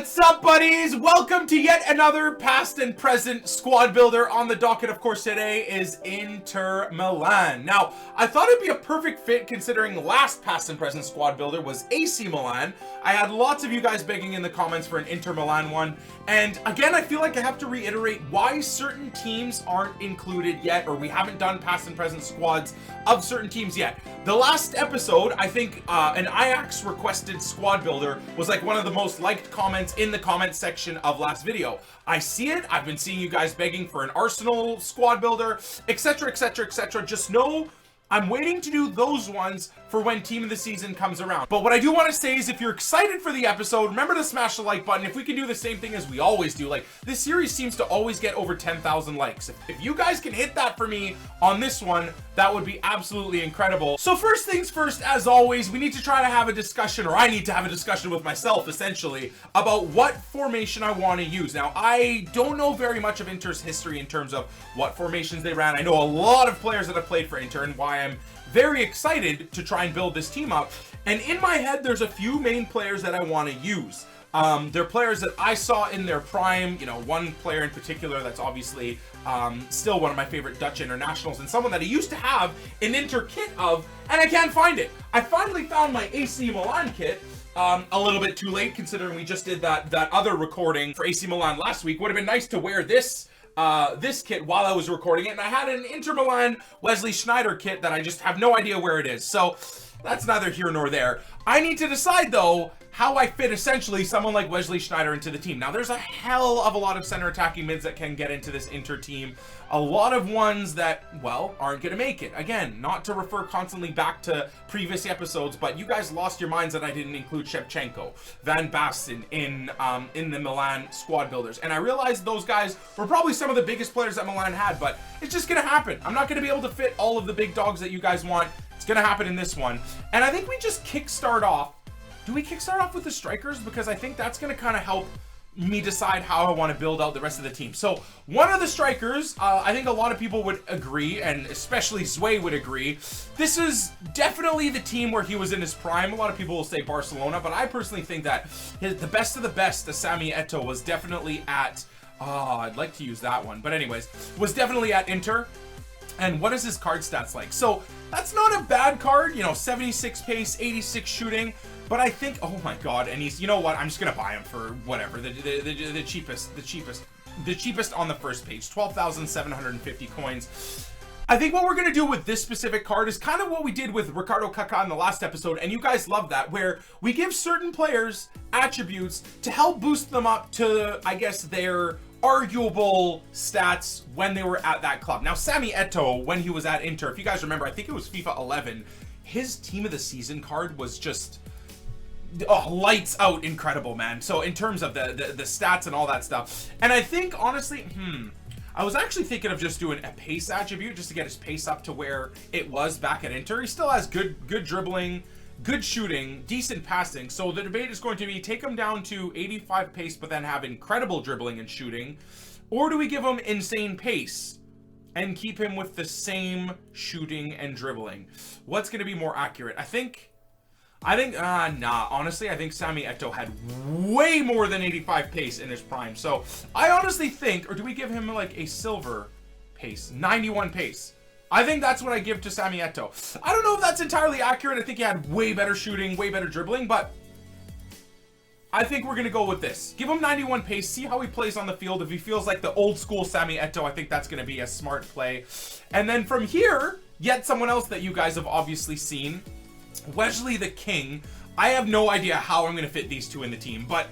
What's up, buddies? Welcome to yet another past and present squad builder. On the docket, of course, today is Inter Milan. Now, I thought it'd be a perfect fit considering last past and present squad builder was AC Milan. I had lots of you guys begging in the comments for an Inter Milan one. And again, I feel like I have to reiterate why certain teams aren't included yet, or we haven't done past and present squads of certain teams yet. The last episode, I think an Ajax requested squad builder was like one of the most liked comments in the comment section of last video. I see it. I've been seeing you guys begging for an Arsenal squad builder, etc, etc, etc. Just know I'm waiting to do those ones for when team of the season comes around. But what I do want to say is if you're excited for the episode, remember to smash the like button. If we can do the same thing as we always do, like this series seems to always get over 10,000 likes. If you guys can hit that for me on this one, that would be absolutely incredible. So first things first, as always, we need to try to have a discussion, or I need to have a discussion with myself essentially, about what formation I want to use. Now, I don't know very much of Inter's history in terms of what formations they ran. I know a lot of players that have played for Inter and why I'm very excited to try and build this team up. And in my head, there's a few main players that I want to use. They're players that I saw in their prime. You know, one player in particular that's obviously still one of my favorite Dutch internationals, and someone that I used to have an Inter kit of, and I can't find it. I finally found my AC Milan kit. A little bit too late considering we just did that other recording for AC Milan last week. Would have been nice to wear this kit while I was recording it, and I had an Inter Milan Wesley Sneijder kit that I just have no idea where it is. So that's neither here nor there. I need to decide though how I fit essentially someone like Wesley Sneijder into the team. Now there's a hell of a lot of center attacking mids that can get into this Inter team. A lot of ones that, well, aren't gonna make it. Again, not to refer constantly back to previous episodes, but you guys lost your minds that I didn't include Shevchenko, Van Basten in the Milan squad builders. And I realized those guys were probably some of the biggest players that Milan had, but it's just gonna happen. I'm not gonna be able to fit all of the big dogs that you guys want. It's gonna happen in this one. And I think we just kickstart off. Do we kickstart off with the strikers? Because I think that's going to kind of help me decide how I want to build out the rest of the team. So one of the strikers, I think a lot of people would agree, and especially Zwei would agree, this is definitely the team where he was in his prime. A lot of people will say Barcelona, but I personally think that the best of the best, the Sami Eto'O, was definitely at, I'd like to use that one, but anyways, was definitely at Inter. And what is his card stats like? So that's not a bad card, you know, 76 pace, 86 shooting. But I think, oh my god, and he's, you know what, I'm just gonna buy him for whatever, the cheapest on the first page, 12,750 coins. I think what we're gonna do with this specific card is kind of what we did with Ricardo Kaká in the last episode, and you guys love that, where we give certain players attributes to help boost them up to, I guess, their arguable stats when they were at that club. Now, Sami Eto'O, when he was at Inter, if you guys remember, I think it was FIFA 11, his team of the season card was just, oh, lights out incredible, man. So in terms of the stats and all that stuff, and I think honestly, I was actually thinking of just doing a pace attribute just to get his pace up to where it was back at Inter. He still has good dribbling, good shooting, decent passing. So the debate is going to be, take him down to 85 pace but then have incredible dribbling and shooting, or do we give him insane pace and keep him with the same shooting and dribbling? What's going to be more accurate? I think, nah, honestly, I think Sami Eto'O had way more than 85 pace in his prime. So I honestly think, or do we give him like a silver pace, 91 pace? I think that's what I give to Sami Eto'O. I don't know if that's entirely accurate. I think he had way better shooting, way better dribbling, but I think we're going to go with this. Give him 91 pace, see how he plays on the field. If he feels like the old school Sami Eto'O, I think that's going to be a smart play. And then from here, yet someone else that you guys have obviously seen, Wesley the King. I have no idea how I'm going to fit these two in the team, but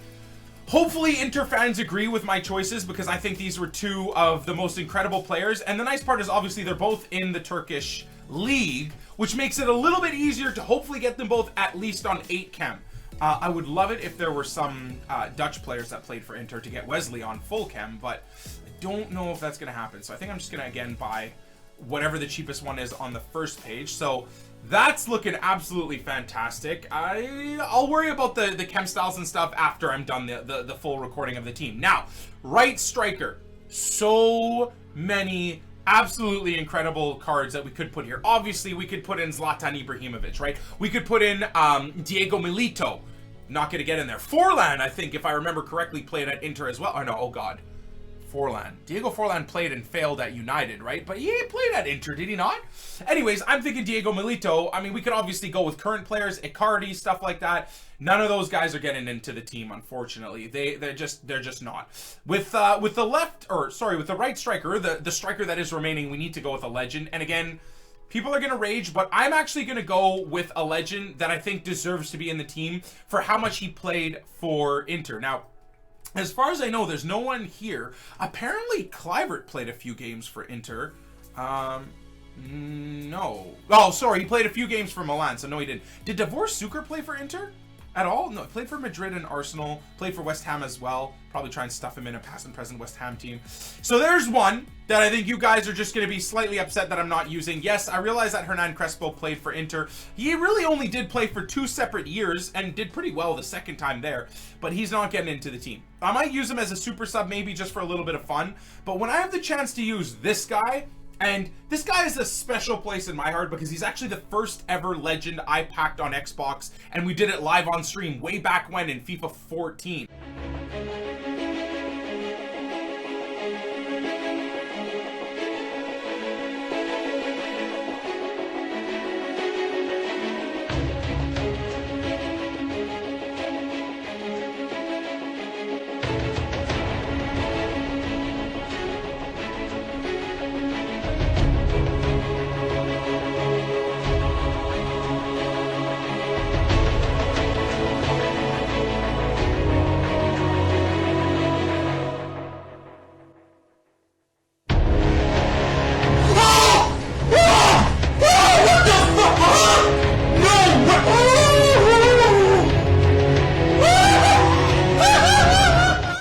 hopefully Inter fans agree with my choices, because I think these were two of the most incredible players. And the nice part is obviously they're both in the Turkish league, which makes it a little bit easier to hopefully get them both at least on 8 chem. I would love it if there were some Dutch players that played for Inter to get Wesley on full chem, but I don't know if that's going to happen. So I think I'm just going to, again, buy whatever the cheapest one is on the first page. So that's looking absolutely fantastic. I'll worry about the chem styles and stuff after I'm done the full recording of the team. Now, right striker. So many absolutely incredible cards that we could put here. Obviously, we could put in Zlatan Ibrahimovic, right? We could put in Diego Milito. not going to get in there. Forlan, I think, if I remember correctly, played at Inter as well. Oh, no, oh, God. Forlan. Diego Forlan played and failed at United, right? But he played at Inter, did he not? Anyways, I'm thinking Diego Milito. I mean, we could obviously go with current players, Icardi, stuff like that. None of those guys are getting into the team, unfortunately. They're just not. With the right striker, the striker that is remaining, we need to go with a legend. And again, people are going to rage, but I'm actually going to go with a legend that I think deserves to be in the team for how much he played for Inter. Now, as far as I know, there's no one here. Apparently, Kluivert played a few games for Inter. No. Oh, sorry, he played a few games for Milan, so no, he didn't. Did Davor Suker play for Inter at all? No, he played for Madrid and Arsenal. Played for West Ham as well. Probably try and stuff him in a past and present West Ham team. So there's one that I think you guys are just going to be slightly upset that I'm not using. Yes, I realize that Hernan Crespo played for Inter. He really only did play for 2 separate years and did pretty well the second time there, but he's not getting into the team. I might use him as a super sub maybe just for a little bit of fun, but when I have the chance to use this guy, and this guy is a special place in my heart because he's actually the first ever legend I packed on Xbox, and we did it live on stream way back when in FIFA 14.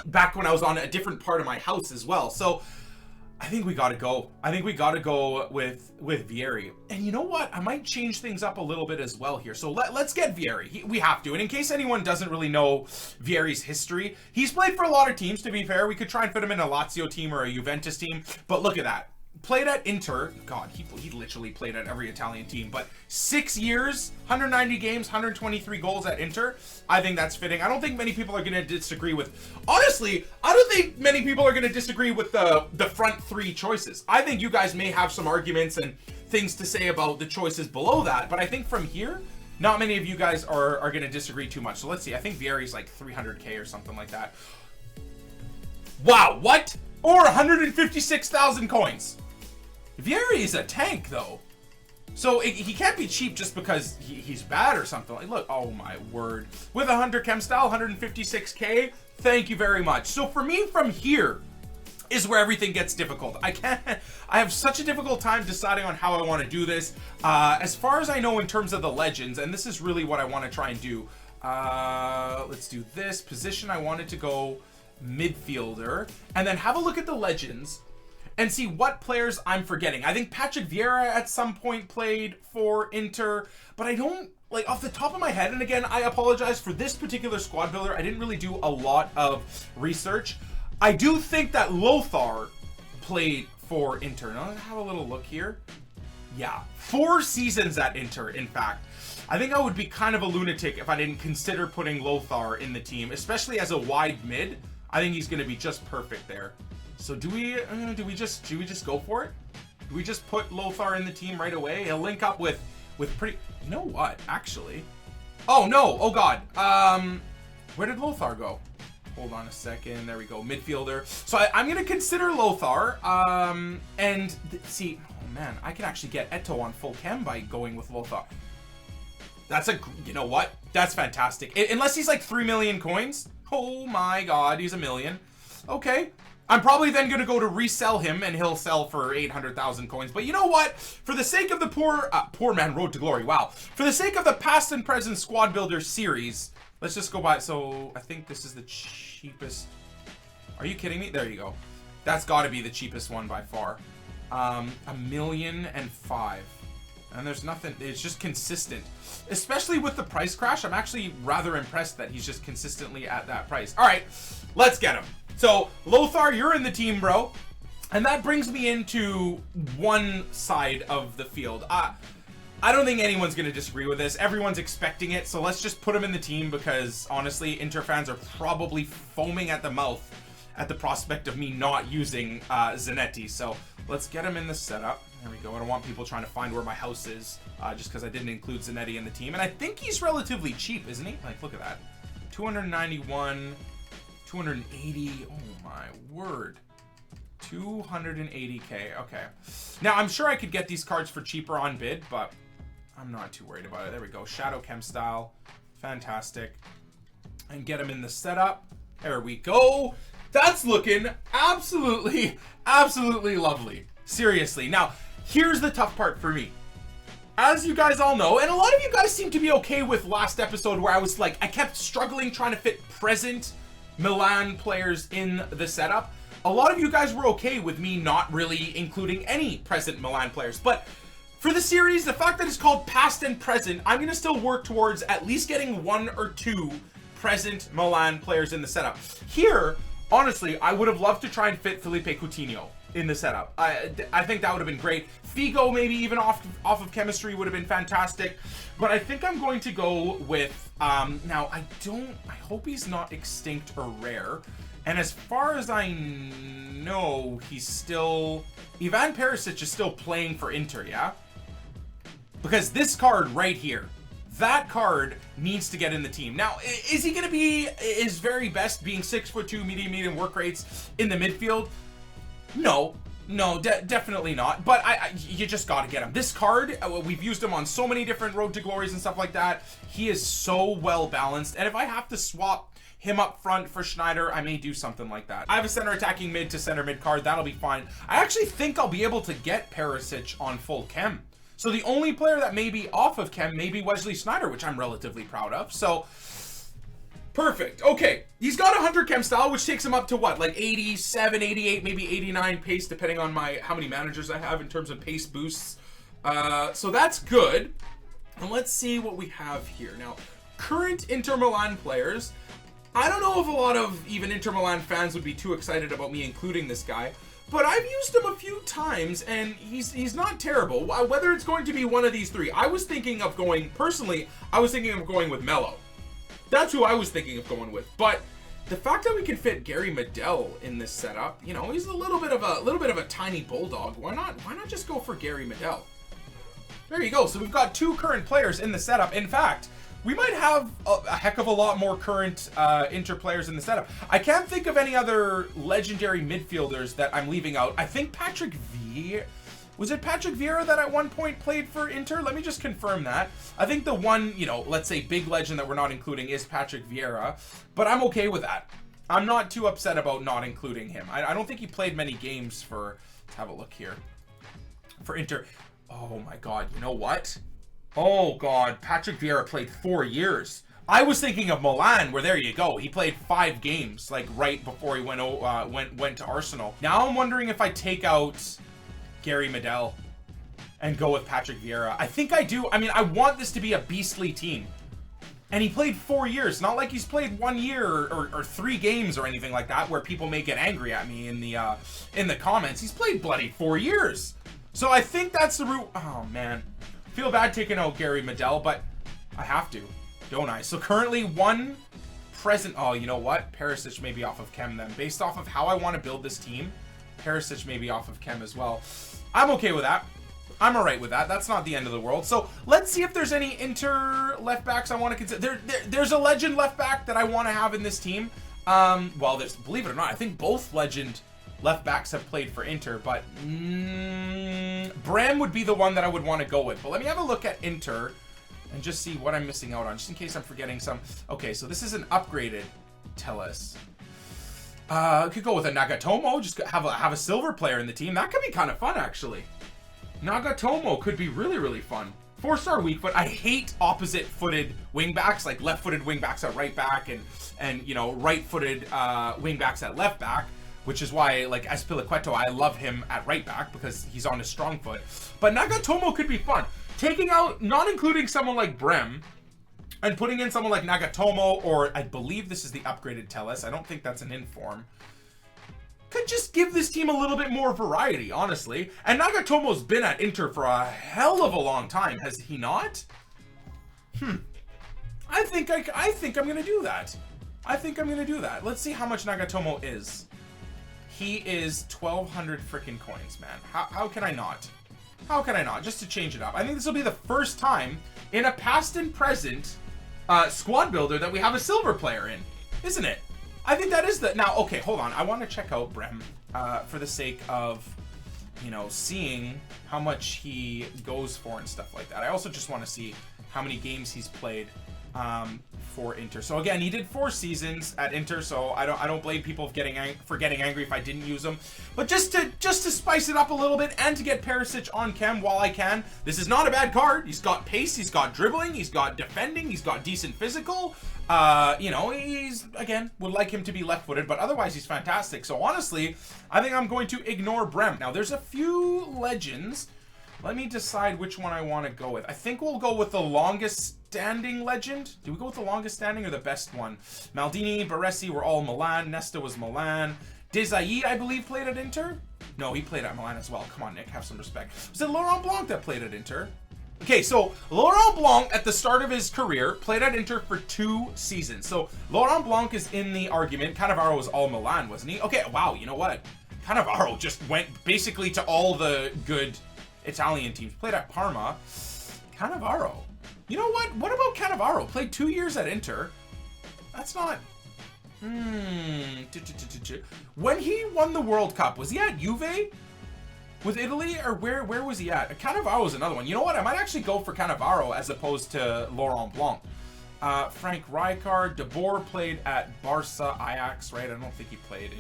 Back when I was on a different part of my house as well. So I think we gotta go. I think we gotta go with Vieri. And you know what? I might change things up a little bit as well here. So let's get Vieri. We have to. And in case anyone doesn't really know Vieri's history, he's played for a lot of teams, to be fair. We could try and fit him in a Lazio team or a Juventus team. But look at that. Played at Inter. God, he literally played at every Italian team. But 6 years, 190 games, 123 goals at Inter. I think that's fitting. I don't think many people are going to disagree with... Honestly, I don't think many people are going to disagree with the front 3 choices. I think you guys may have some arguments and things to say about the choices below that. But I think from here, not many of you guys are going to disagree too much. So let's see. I think Vieri's like 300k or something like that. Wow, what? Or 156,000 coins. Vieri is a tank, though. So he can't be cheap just because he's bad or something. Like, look, oh my word. With a Hunter Chem style, 156k. Thank you very much. So for me, from here is where everything gets difficult. I have such a difficult time deciding on how I want to do this. As far as I know in terms of the legends, and this is really what I want to try and do. Let's do this. Position, I wanted to go midfielder. And then have a look at the legends and see what players I'm forgetting. I think Patrick Vieira at some point played for Inter, but I don't, like, off the top of my head, and again, I apologize for this particular squad builder, I didn't really do a lot of research. I do think that Lothar played for Inter. Now, let's have a little look here. Yeah, 4 seasons at Inter, in fact. I think I would be kind of a lunatic if I didn't consider putting Lothar in the team, especially as a wide mid. I think he's going to be just perfect there. So do we just go for it? Do we just put Lothar in the team right away? He'll link up with pretty... You know what, actually? Oh, no. Oh, God. Where did Lothar go? Hold on a second. There we go. Midfielder. So I'm going to consider Lothar. And see... Oh, man. I can actually get ETO'O on full chem by going with Lothar. That's a... You know what? That's fantastic. Unless he's like 3 million coins. Oh, my God. He's a million. Okay. I'm probably then going to go to resell him, and he'll sell for 800,000 coins. But you know what? For the sake of the poor man road to glory, wow. For the sake of the past and present squad builder series, let's just go by. So I think this is the cheapest. Are you kidding me? There you go. That's got to be the cheapest one by far. 1,000,005. And there's nothing. It's just consistent. Especially with the price crash, I'm actually rather impressed that he's just consistently at that price. All right, let's get him. So, Lothar, you're in the team, bro. And that brings me into one side of the field. I don't think anyone's going to disagree with this. Everyone's expecting it, so let's just put him in the team because, honestly, Inter fans are probably foaming at the mouth at the prospect of me not using Zanetti. So let's get him in the setup. There we go. I don't want people trying to find where my house is just because I didn't include Zanetti in the team. And I think he's relatively cheap, isn't he? Like, look at that. 291, 280. Oh, my word. 280K. Okay. Now, I'm sure I could get these cards for cheaper on bid, but I'm not too worried about it. There we go. Shadow Chem style. Fantastic. And get him in the setup. There we go. That's looking absolutely, absolutely lovely. Seriously. Now, here's the tough part for me. As you guys all know, and a lot of you guys seem to be okay with last episode where I was like, I kept struggling trying to fit present Milan players in the setup. A lot of you guys were okay with me not really including any present Milan players, but for the series, the fact that it's called past and present, I'm going to still work towards at least getting 1 or 2 present Milan players in the setup. Here, honestly, I would have loved to try and fit Felipe Coutinho in the setup. I think that would have been great. Figo, maybe even off of chemistry, would have been fantastic. But I think I'm going to go with, now, I hope he's not extinct or rare. And as far as I know, he's still... Ivan Perisic is still playing for Inter, yeah? Because this card right here, that card needs to get in the team. Now, is he going to be his very best being 6'2", medium work rates in the midfield? No, definitely not. But you just got to get him. This card, we've used him on so many different Road to Glories and stuff like that. He is so well balanced. And if I have to swap him up front for Schneider, I may do something like that. I have a center attacking mid to center mid card. That'll be fine. I actually think I'll be able to get Perisic on full chem. So the only player that may be off of chem may be Wesley Sneijder, which I'm relatively proud of. So perfect. Okay, he's got 100 chem style, which takes him up to what, like 87, 88, maybe 89 pace, depending on how many managers I have in terms of pace boosts. So that's good. And let's see what we have here. Now, current Inter Milan players. I don't know if a lot of even Inter Milan fans would be too excited about me including this guy, but I've used him a few times and he's not terrible. Whether it's going to be one of these three, I was thinking of going with Melo. That's who I was thinking of going with. But the fact that we can fit Gary Medel in this setup, you know, he's a little bit of a tiny bulldog. Why not just go for Gary Medel? There you go. So we've got 2 current players in the setup. In fact, we might have a heck of a lot more current Inter players in the setup. I can't think of any other legendary midfielders that I'm leaving out. I think Patrick Vieira... Was it Patrick Vieira that at one point played for Inter? Let me just confirm that. I think the one, you know, let's say big legend that we're not including is Patrick Vieira, but I'm okay with that. I'm not too upset about not including him. I don't think he played many games for... Let's have a look here. For Inter. Oh my God, you know what? Oh God, Patrick Vieira played 4 years. I was thinking of Milan, where there you go. He played 5 games, like right before he went to Arsenal. Now I'm wondering if I take out Gary Medel and go with Patrick Vieira. I think I do. I mean, I want this to be a beastly team. And he played 4 years. Not like he's played 1 year or 3 games or anything like that, where people may get angry at me in the comments. He's played bloody 4 years. So I think that's the route. Oh man. Feel bad taking out Gary Medel, but I have to, don't I? So currently 1 present... Oh, you know what? Perisic may be off of chem then. Based off of how I want to build this team, Perisic may be off of chem as well. I'm okay with that. I'm all right with that. That's not the end of the world. So let's see if there's any Inter left backs I want to consider. There's a legend left back that I want to have in this team. Well, believe it or not, I think both legend left backs have played for Inter, but Bram would be the one that I would want to go with. But let me have a look at Inter and just see what I'm missing out on, just in case I'm forgetting some. Okay, so this is an upgraded Tellus. Could go with a Nagatomo, just have a silver player in the team. That could be kind of fun, actually. Nagatomo could be really, really fun. 4-star weak foot. I hate opposite-footed wingbacks, like left-footed wingbacks at right back and you know, right-footed wingbacks at left back. Which is why, like, Azpilicueta, I love him at right back because he's on his strong foot. But Nagatomo could be fun. Taking out, not including someone like Brem, and putting in someone like Nagatomo, or I believe this is the upgraded Tellus. I don't think that's an inform. could just give this team a little bit more variety, honestly. And Nagatomo's been at Inter for a hell of a long time, has he not? I think I'm gonna do that. I think I'm gonna do that. Let's see how much Nagatomo is. He is 1,200 freaking coins, man. How can I not? How can I not? Just to change it up. I think this will be the first time in a past and present squad builder that we have a silver player in, isn't it? I think that is the... Now, okay, hold on. I want to check out Brem for the sake of, you know, seeing how much he goes for and stuff like that. I also just want to see how many games he's played for Inter. So again, he did 4 seasons at Inter, so I don't blame people for getting angry if I didn't use him. But just to spice it up a little bit and to get Perisic on chem while I can, this is not a bad card. He's got pace, he's got dribbling, he's got defending, he's got decent physical. You know, he's, again, would like him to be left-footed, but otherwise he's fantastic. So honestly, I think I'm going to ignore Brem. Now, there's a few legends. Let me decide which one I want to go with. I think we'll go with the longest standing legend. Do we go with the longest standing or the best one? Maldini, Baresi were all Milan. Nesta was Milan. Desailly, I believe, played at Inter. No, he played at Milan as well. Come on, Nick, have some respect. Was it Laurent Blanc that played at Inter? Okay, so Laurent Blanc, at the start of his career, played at Inter for 2 seasons. So Laurent Blanc is in the argument. Cannavaro was all Milan, wasn't he? Okay, wow, you know what? Cannavaro just went basically to all the good Italian teams. Played at Parma. Cannavaro. You know what? What about Cannavaro? Played 2 years at Inter. That's not... When he won the World Cup, was he at Juve? With Italy? Or where was he at? Cannavaro is another one. You know what? I might actually go for Cannavaro as opposed to Laurent Blanc. Frank Rijkaard. De Boer played at Barca, Ajax, right? I don't think he played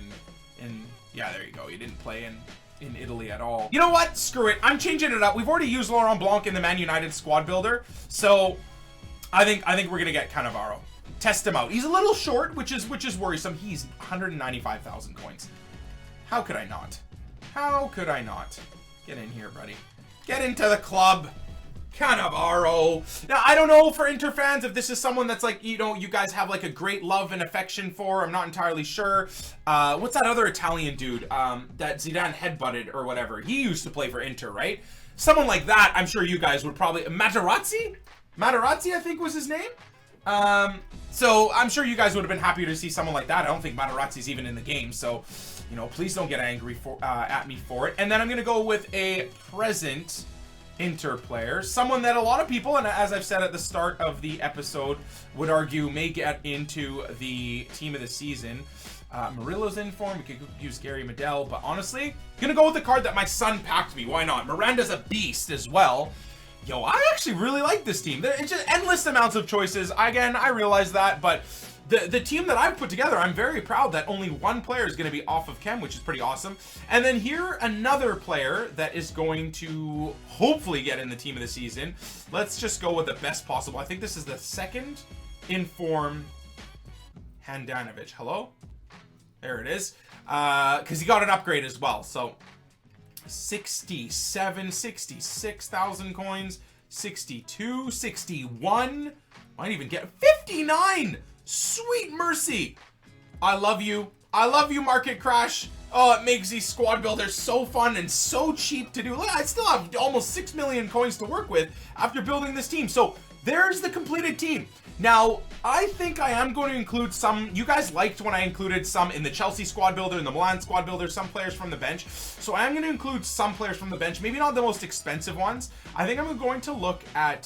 in... Yeah, there you go. He didn't play in Italy at all. You know what? Screw it. I'm changing it up. We've already used Laurent Blanc in the Man United squad builder, so I think we're gonna get Cannavaro. Test him out. He's a little short, which is worrisome. He's 195,000 coins. How could I not? How could I not? Get in here, buddy. Get into the club. Cannavaro. Now, I don't know for Inter fans if this is someone that's like, you know, you guys have like a great love and affection for. I'm not entirely sure. What's that other Italian dude that Zidane headbutted or whatever? He used to play for Inter, right? Someone like that, I'm sure you guys would probably... Materazzi? Materazzi, I think was his name. So I'm sure you guys would have been happy to see someone like that. I don't think Materazzi's even in the game, so, you know, please don't get angry at me for it. And then I'm going to go with a present Inter player, someone that a lot of people, and as I've said at the start of the episode, would argue may get into the team of the season. Murillo's in form. We could use Gary Medel, but honestly, gonna go with the card that my son packed me. Why not? Miranda's a beast as well. Yo, I actually really like this team. It's just endless amounts of choices. Again, I realize that, but the team that I've put together, I'm very proud that only one player is going to be off of chem, which is pretty awesome. And then here, another player that is going to hopefully get in the team of the season. Let's just go with the best possible. I think this is the second in form Handanovic. Hello? There it is. Because he got an upgrade as well. So 67, 66,000 coins, 62, 61. Might even get 59. Sweet mercy. I love you. I love you, Market Crash. Oh, it makes these squad builders so fun and so cheap to do. Look, I still have almost 6 million coins to work with after building this team. So there's the completed team. Now, I think I am going to include some. You guys liked when I included some in the Chelsea squad builder, in the Milan squad builder, some players from the bench. So I am going to include some players from the bench, maybe not the most expensive ones. I think I'm going to look at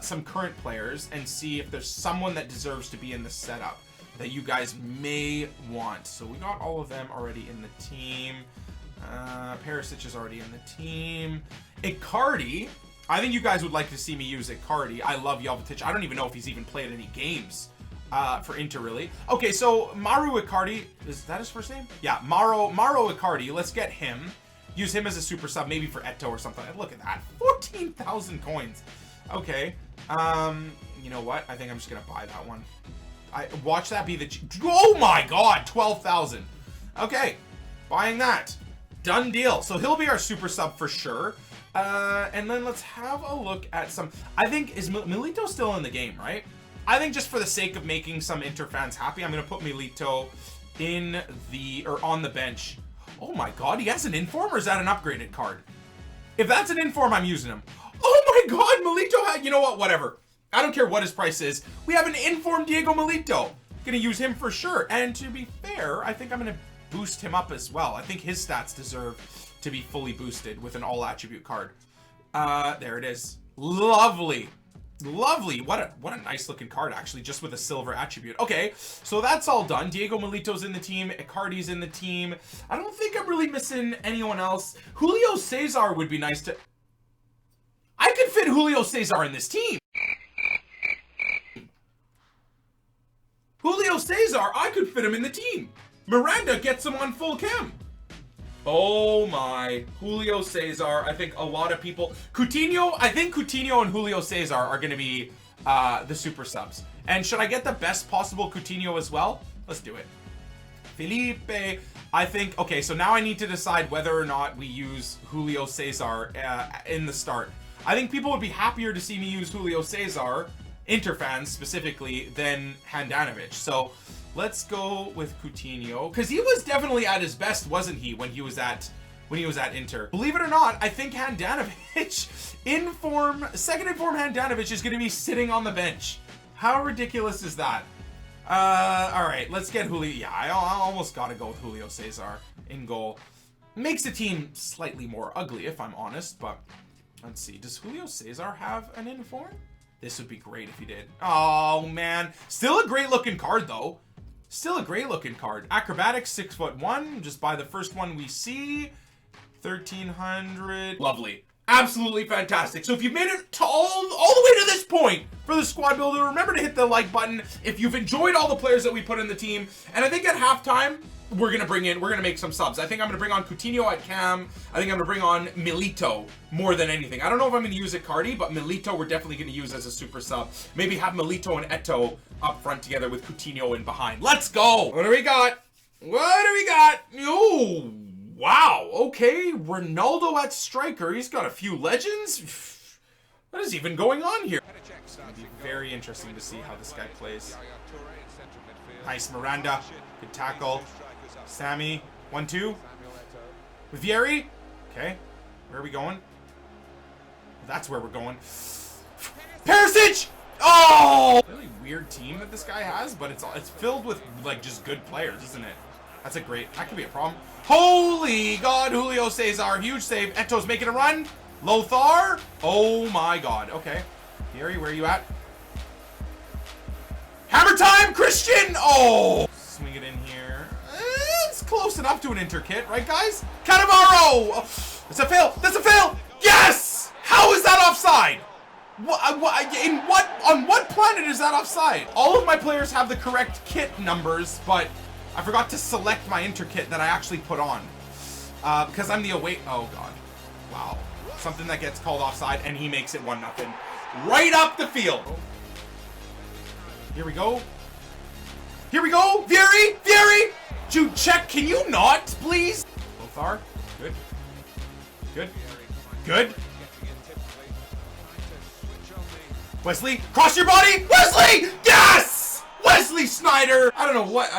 some current players and see if there's someone that deserves to be in the setup that you guys may want. So we got all of them already in the team. Perisic is already in the team. Icardi. I think you guys would like to see me use Icardi. I love Jovetic. I don't even know if he's even played any games for Inter, really. Okay, so Mauro Icardi, is that his first name? Yeah, Mauro Icardi. Let's get him. Use him as a super sub, maybe for ETO'O or something. Look at that, 14,000 coins. Okay, you know what? I think I'm just gonna buy that one. Watch that be the... Oh my God, 12,000. Okay, buying that. Done deal. So he'll be our super sub for sure. And then let's have a look at some... I think, is Milito still in the game, right? I think just for the sake of making some Inter fans happy, I'm going to put Milito in the... or on the bench Oh my god, he has an inform, or is that an upgraded card? If that's an inform, I'm using him. Oh my god, Milito had, you know what, whatever. I don't care what his price is. We have an inform Diego Milito. Gonna use him for sure. And to be fair, I think I'm gonna boost him up as well. I think his stats deserve to be fully boosted with an all attribute card. There it is. Lovely. Lovely. What a nice looking card, actually, just with a silver attribute. Okay, so that's all done. Diego Milito's in the team. Icardi's in the team. I don't think I'm really missing anyone else. Julio Cesar would be nice to... I could fit Julio Cesar in this team. Julio Cesar, I could fit him in the team. Miranda gets him on full chem. Oh my, Julio Cesar. I think a lot of people, Coutinho, I think Coutinho and Julio Cesar are going to be the super subs. And should I get the best possible Coutinho as well? Let's do it. Felipe, I think, okay, so now I need to decide whether or not we use Julio Cesar in the start. I think people would be happier to see me use Julio Cesar, Inter fans specifically, than Handanovic. So let's go with Coutinho, because he was definitely at his best, wasn't he, when he was at Inter? Believe it or not, I think Handanovic, second in form Handanovic is going to be sitting on the bench. How ridiculous is that? All right, let's get Julio. Yeah, I almost got to go with Julio Cesar in goal. Makes the team slightly more ugly, if I'm honest, but let's see. Does Julio Cesar have an inform? This would be great if he did. Oh, man. Still a great looking card, though. Still a great looking card. Acrobatics, 6'1". Just buy the first one we see. 1,300. Lovely. Absolutely fantastic. So if you've made it to all the way to this point for the squad builder, remember to hit the like button if you've enjoyed all the players that we put in the team. And I think at halftime, we're gonna make some subs. I think I'm gonna bring on Coutinho at cam. I think I'm gonna bring on Milito more than anything. I don't know if I'm gonna use Icardi, but Milito we're definitely gonna use as a super sub. Maybe have Milito and ETO'O up front together with Coutinho in behind. Let's go! What do we got? What do we got? Oh, wow. Okay, Ronaldo at striker. He's got a few legends. What is even going on here? It'll be very interesting to see how this guy plays. Nice, Miranda. Good tackle. Sammy, 1-2. With Vieri. Okay. Where are we going? That's where we're going. Perisic! Oh! Really weird team that this guy has, but it's filled with like just good players, isn't it? That's a great. That could be a problem. Holy God, Julio Cesar, huge save. Eto's making a run. Lothar. Oh my God. Okay. Vieri, where are you at? Hammer time, Christian. Oh! Swing it in here. It's close enough to an Inter kit, right, guys? Cannavaro! Oh, that's a fail! That's a fail! Yes! How is that offside? On what planet is that offside? All of my players have the correct kit numbers, but I forgot to select my Inter kit that I actually put on. Because I'm the away... Oh, God. Wow. Something that gets called offside, and he makes it 1-0. Right up the field! Here we go. Here we go! Vieri! Vieri! Jude, check. Can you not, please? Lothar. Good. Good. Good. Wesley, cross your body! Wesley! Yes! Wesley Sneijder! I don't know what,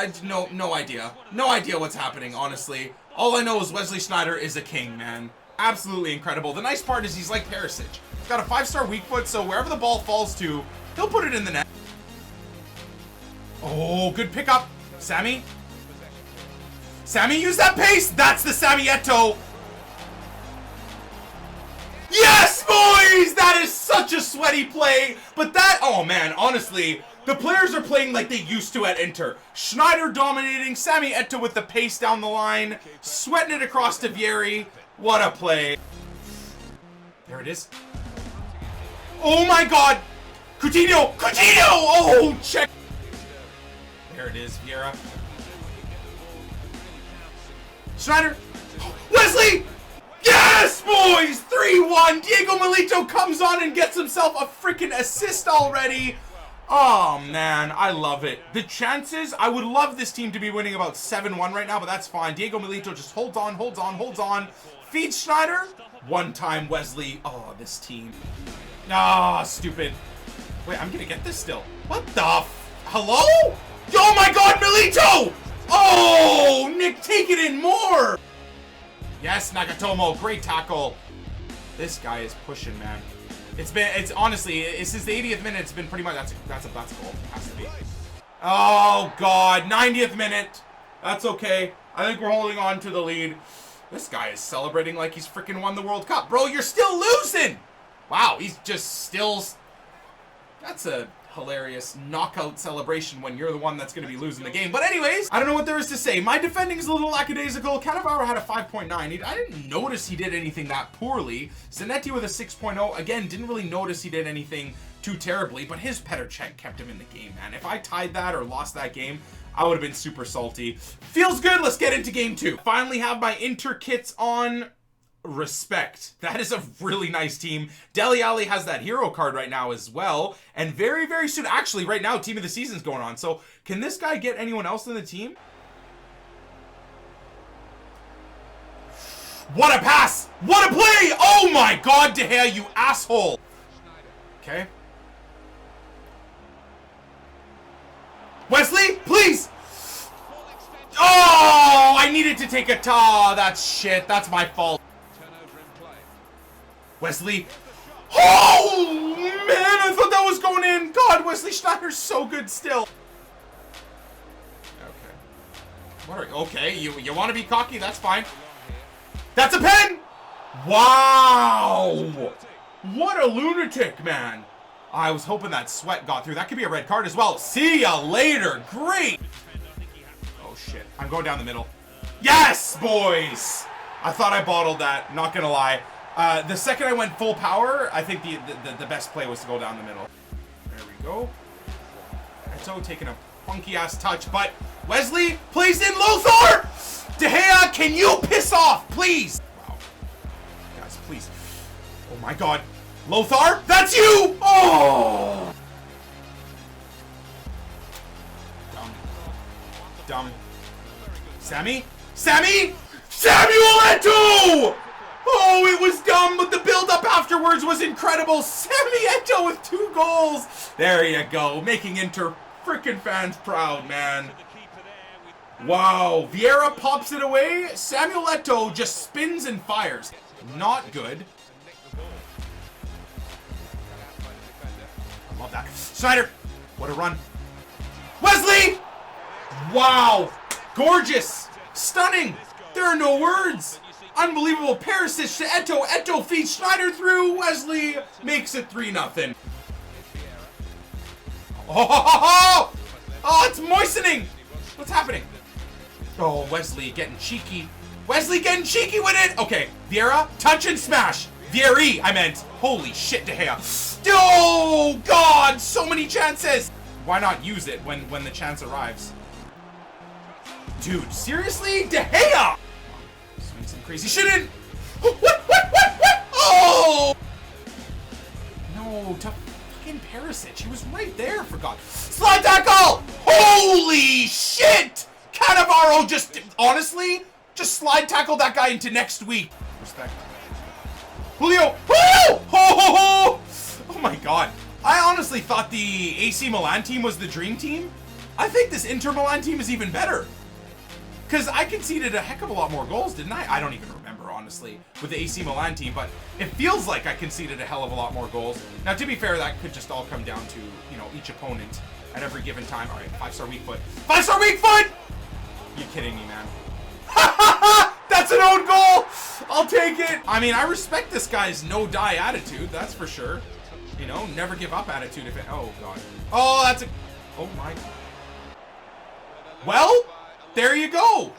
no idea. No idea what's happening, honestly. All I know is Wesley Sneijder is a king, man. Absolutely incredible. The nice part is he's like Perisic. He's got a 5-star weak foot, so wherever the ball falls to, he'll put it in the net. Oh, good pickup. Sammy. Sammy, use that pace! That's the Sammy ETO'O! Yes, boys! That is such a sweaty play. But that, oh man, honestly, the players are playing like they used to at Inter. Sneijder dominating, Sammy ETO'O with the pace down the line, sweating it across to Vieri. What a play. There it is. Oh my God! Coutinho! Coutinho! Oh, check. There it is, Vieira. Sneijder. Wesley! Yes, boys! 3-1. Diego Milito comes on and gets himself a freaking assist already. Oh, man. I love it. The chances, I would love this team to be winning about 7-1 right now, but that's fine. Diego Milito just holds on, holds on, holds on. Feeds Sneijder. One time, Wesley. Oh, this team. Ah, stupid. Wait, I'm going to get this still. What the hello? Oh, my God, Milito! Oh, Nick, take it in more. Yes, Nagatomo, great tackle. This guy is pushing, man. It's honestly, since the 80th minute, it's been pretty much, that's a goal. Has to be. Oh, God, 90th minute. That's okay. I think we're holding on to the lead. This guy is celebrating like he's freaking won the World Cup. Bro, you're still losing. Wow, he's just still... That's a hilarious knockout celebration when you're the one that's going to be losing the game. But anyways, I don't know what there is to say. My defending is a little lackadaisical. Cannavaro had a 5.9. I didn't notice he did anything that poorly. Zanetti with a 6.0. Again, didn't really notice he did anything too terribly, but his Petr Cech kept him in the game, man. If I tied that or lost that game, I would have been super salty. Feels good. Let's get into game 2. Finally have my Inter kits on. Respect. That is a really nice team. Dele Alli has that hero card right now as well. And very, very soon, actually right now, team of the season's going on. So can this guy get anyone else in the team? What a pass! What a play! Oh my God, De Gea, you asshole! Okay. Wesley, please! Oh, I needed to take a that's shit. That's my fault. Wesley. Oh, man, I thought that was going in. God, Wesley Schneider's so good still. Okay. Okay, you want to be cocky? That's fine. That's a pen! Wow! What a lunatic, man. I was hoping that sweat got through. That could be a red card as well. See ya later. Great. Oh, shit. I'm going down the middle. Yes, boys! I thought I bottled that. Not gonna lie. The second I went full power, I think the best play was to go down the middle. There we go. ETO'O taking a funky-ass touch, but Wesley plays in Lothar! De Gea, can you piss off, please? Wow. Guys, please. Oh my God. Lothar, that's you! Oh! Dumb. Sammy? Samuel ETO'O! Oh, it was dumb, but the build-up afterwards was incredible. Sammy ETO'O with 2 goals. There you go, making Inter freaking fans proud, man. Wow, Vieira pops it away. Samuel ETO'O just spins and fires. Not good. I love that. Schneider, what a run. Wesley! Wow, gorgeous, stunning. There are no words. Unbelievable parasite to ETO'O. ETO'O feeds Schneider through. Wesley makes it 3-0. Oh, it's moistening. What's happening? Oh, Wesley getting cheeky. Wesley getting cheeky with it. Okay, Vieira, touch and smash. Vieri, I meant. Holy shit, De Gea. Oh, God, so many chances. Why not use it when the chance arrives? Dude, seriously? De Gea! Swing some crazy shit in. What? Oh! No, to fucking Perisic. He was right there, for God. Slide tackle! Holy shit! Cannavaro just, honestly, just slide tackle that guy into next week. Respect. Julio! Oh my God. I honestly thought the AC Milan team was the dream team. I think this Inter Milan team is even better. Because I conceded a heck of a lot more goals, didn't I? I don't even remember, honestly, with the AC Milan team, but it feels like I conceded a hell of a lot more goals. Now, to be fair, that could just all come down to, you know, each opponent at every given time. All right, 5-star weak foot. 5-star weak foot! You kidding me, man? That's an own goal! I'll take it. I mean, I respect this guy's no-die attitude, that's for sure. You know, never give up attitude if it... Oh, God. Oh, that's a... Oh, my... Well... There you go.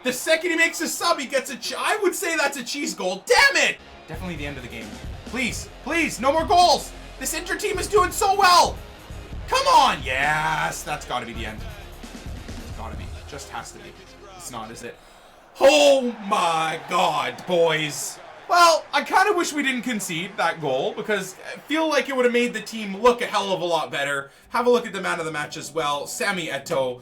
The second he makes a sub, he gets a... I would say that's a cheese goal. Damn it! Definitely the end of the game. Please, please, no more goals. This Inter team is doing so well. Come on. Yes, that's got to be the end. It's got to be. Just has to be. It's not, is it? Oh, my God, boys. Well, I kind of wish we didn't concede that goal because I feel like it would have made the team look a hell of a lot better. Have a look at the man of the match as well. Sammy ETO'O.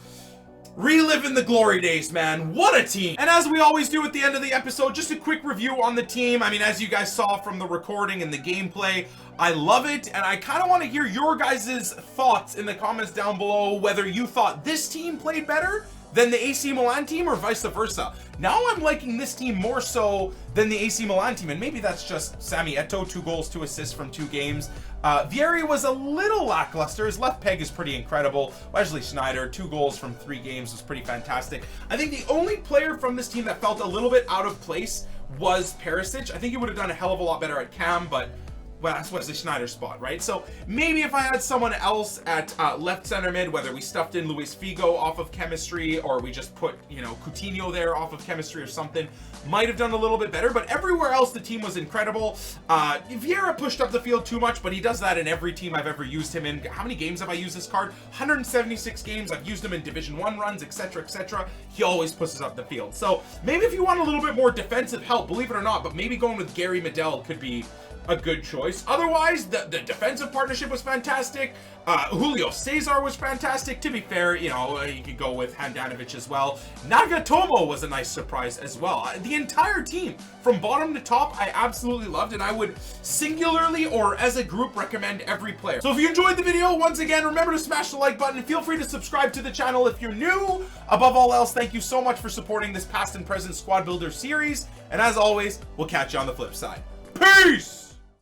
Reliving the glory days, man. What a team. And as we always do at the end of the episode, just a quick review on the team. I mean, as you guys saw from the recording and the gameplay, I love it. And I kind of want to hear your guys' thoughts in the comments down below, whether you thought this team played better than the AC Milan team, or vice versa? Now I'm liking this team more so than the AC Milan team, and maybe that's just Sami Eto'O, 2 goals, 2 assists from 2 games. Vieri was a little lackluster. His left peg is pretty incredible. Wesley Sneijder, 2 goals from 3 games, was pretty fantastic. I think the only player from this team that felt a little bit out of place was Perisic. I think he would have done a hell of a lot better at cam, but well, that's Wesley Sneijder's spot, right? So maybe if I had someone else at left center mid, whether we stuffed in Luis Figo off of chemistry, or we just put, you know, Coutinho there off of chemistry or something, might have done a little bit better. But everywhere else, the team was incredible. Vieira pushed up the field too much, but he does that in every team I've ever used him in. How many games have I used this card? 176 games. I've used him in Division 1 runs, etc., etc. He always pushes up the field. So maybe if you want a little bit more defensive help, believe it or not, but maybe going with Gary Medel could be a good choice. Otherwise, the defensive partnership was fantastic. Julio Cesar was fantastic. To be fair, you know, you could go with Handanovic as well. Nagatomo was a nice surprise as well. The entire team, from bottom to top, I absolutely loved, and I would singularly or as a group recommend every player. So if you enjoyed the video, once again, remember to smash the like button and feel free to subscribe to the channel if you're new. Above all else, thank you so much for supporting this past and present squad builder series, and as always, we'll catch you on the flip side. Peace!